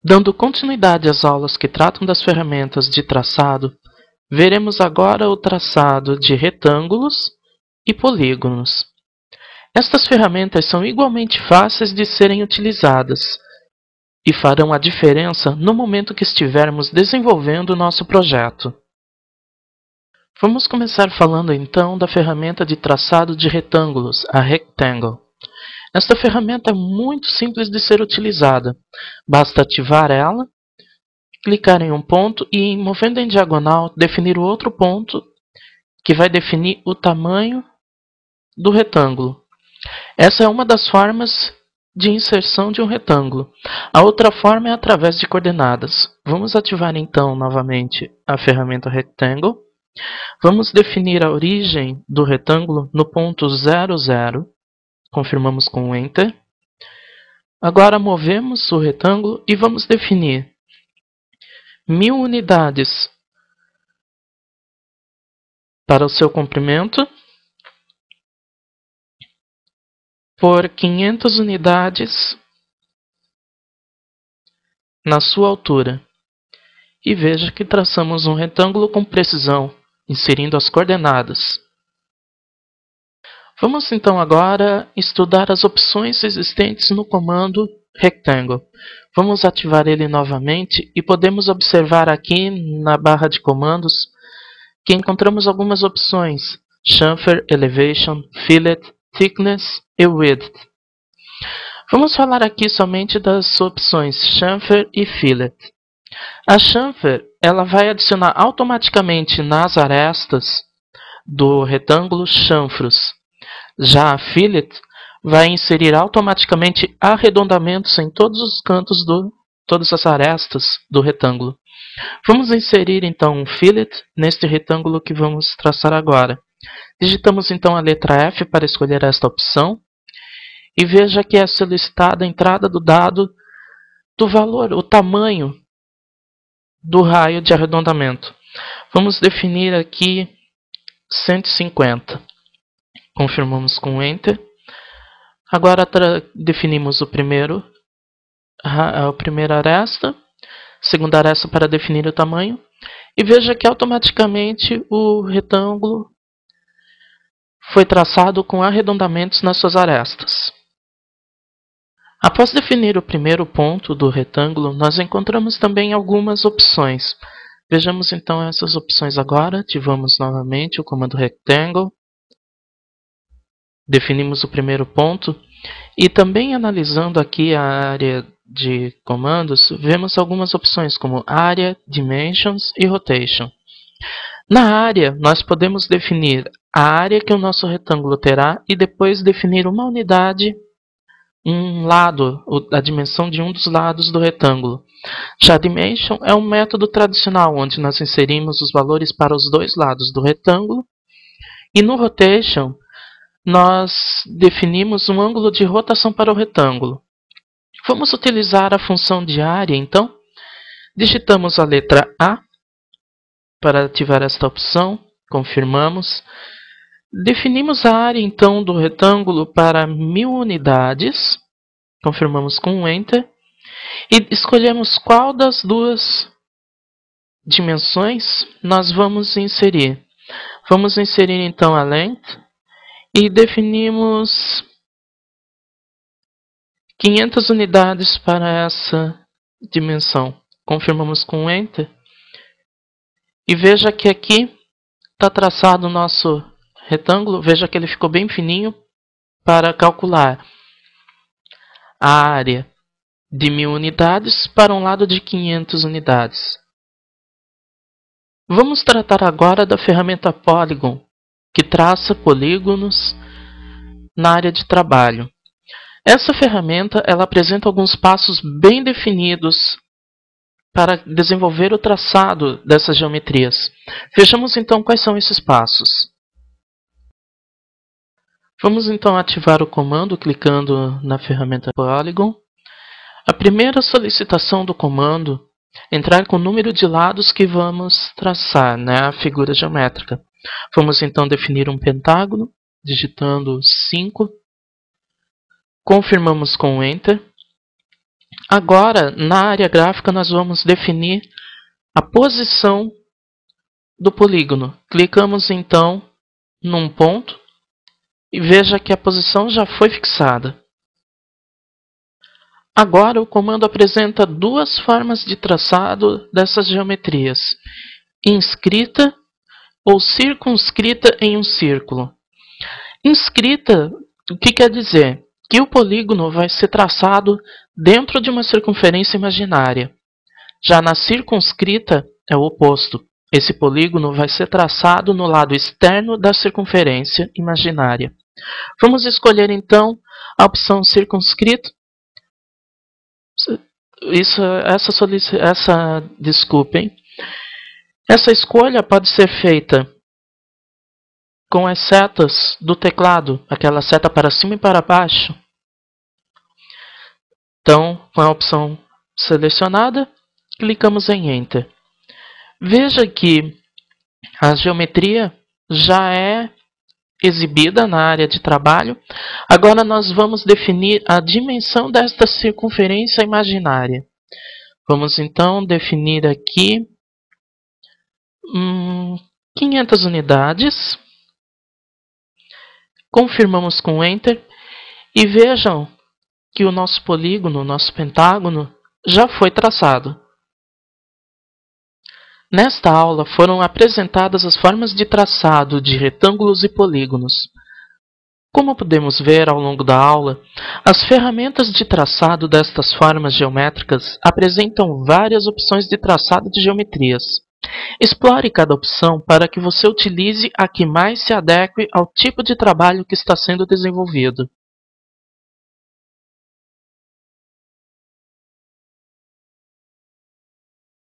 Dando continuidade às aulas que tratam das ferramentas de traçado, veremos agora o traçado de retângulos e polígonos. Estas ferramentas são igualmente fáceis de serem utilizadas e farão a diferença no momento que estivermos desenvolvendo o nosso projeto. Vamos começar falando então da ferramenta de traçado de retângulos, a Rectangle. Esta ferramenta é muito simples de ser utilizada. Basta ativar ela, clicar em um ponto e, movendo em diagonal, definir o outro ponto que vai definir o tamanho do retângulo. Essa é uma das formas de inserção de um retângulo. A outra forma é através de coordenadas. Vamos ativar então novamente a ferramenta Rectangle. Vamos definir a origem do retângulo no ponto 0, 0. Confirmamos com Enter. Agora movemos o retângulo e vamos definir 1000 unidades para o seu comprimento por 500 unidades na sua altura. E veja que traçamos um retângulo com precisão, inserindo as coordenadas. Vamos então agora estudar as opções existentes no comando Rectangle. Vamos ativar ele novamente e podemos observar aqui na barra de comandos que encontramos algumas opções: Chamfer, Elevation, Fillet, Thickness e Width. Vamos falar aqui somente das opções Chamfer e Fillet. A Chamfer ela vai adicionar automaticamente nas arestas do retângulo chanfros. Já a Fillet vai inserir automaticamente arredondamentos em todos os cantos todas as arestas do retângulo. Vamos inserir então um Fillet neste retângulo que vamos traçar agora. Digitamos então a letra F para escolher esta opção e veja que é solicitada a entrada do dado do valor, o tamanho do raio de arredondamento. Vamos definir aqui 150. Confirmamos com Enter. Agora definimos a primeira aresta, segunda aresta para definir o tamanho. E veja que automaticamente o retângulo foi traçado com arredondamentos nas suas arestas. Após definir o primeiro ponto do retângulo, nós encontramos também algumas opções. Vejamos então essas opções agora. Ativamos novamente o comando Rectangle. Definimos o primeiro ponto e também analisando aqui a área de comandos, vemos algumas opções como Area, Dimensions e Rotation. Na área, nós podemos definir a área que o nosso retângulo terá e depois definir uma unidade, um lado, a dimensão de um dos lados do retângulo. Já Dimension é um método tradicional onde nós inserimos os valores para os dois lados do retângulo. E no Rotation, nós definimos um ângulo de rotação para o retângulo. Vamos utilizar a função de área, então. Digitamos a letra A para ativar esta opção. Confirmamos. Definimos a área, então, do retângulo para 1000 unidades. Confirmamos com Enter. E escolhemos qual das duas dimensões nós vamos inserir. Vamos inserir, então, a length. E definimos 500 unidades para essa dimensão. Confirmamos com Enter. E veja que aqui está traçado o nosso retângulo. Veja que ele ficou bem fininho para calcular a área de 1000 unidades para um lado de 500 unidades. Vamos tratar agora da ferramenta Polygon, que traça polígonos na área de trabalho. Essa ferramenta ela apresenta alguns passos bem definidos para desenvolver o traçado dessas geometrias. Vejamos então quais são esses passos. Vamos então ativar o comando clicando na ferramenta Polygon. A primeira solicitação do comando é entrar com o número de lados que vamos traçar, a figura geométrica. Vamos então definir um pentágono, digitando 5. Confirmamos com Enter. Agora, na área gráfica, nós vamos definir a posição do polígono. Clicamos então num ponto e veja que a posição já foi fixada. Agora o comando apresenta duas formas de traçado dessas geometrias: inscrita ou circunscrita em um círculo. Inscrita, o que quer dizer? Que o polígono vai ser traçado dentro de uma circunferência imaginária. Já na circunscrita é o oposto. Esse polígono vai ser traçado no lado externo da circunferência imaginária. Vamos escolher então a opção circunscrito. Essa escolha pode ser feita com as setas do teclado, aquela seta para cima e para baixo. Então, com a opção selecionada, clicamos em Enter. Veja que a geometria já é exibida na área de trabalho. Agora nós vamos definir a dimensão desta circunferência imaginária. Vamos então definir aqui 500 unidades. Confirmamos com Enter e vejam que o nosso polígono, o nosso pentágono, já foi traçado. Nesta aula foram apresentadas as formas de traçado de retângulos e polígonos. Como podemos ver ao longo da aula, as ferramentas de traçado destas formas geométricas apresentam várias opções de traçado de geometrias. Explore cada opção para que você utilize a que mais se adeque ao tipo de trabalho que está sendo desenvolvido.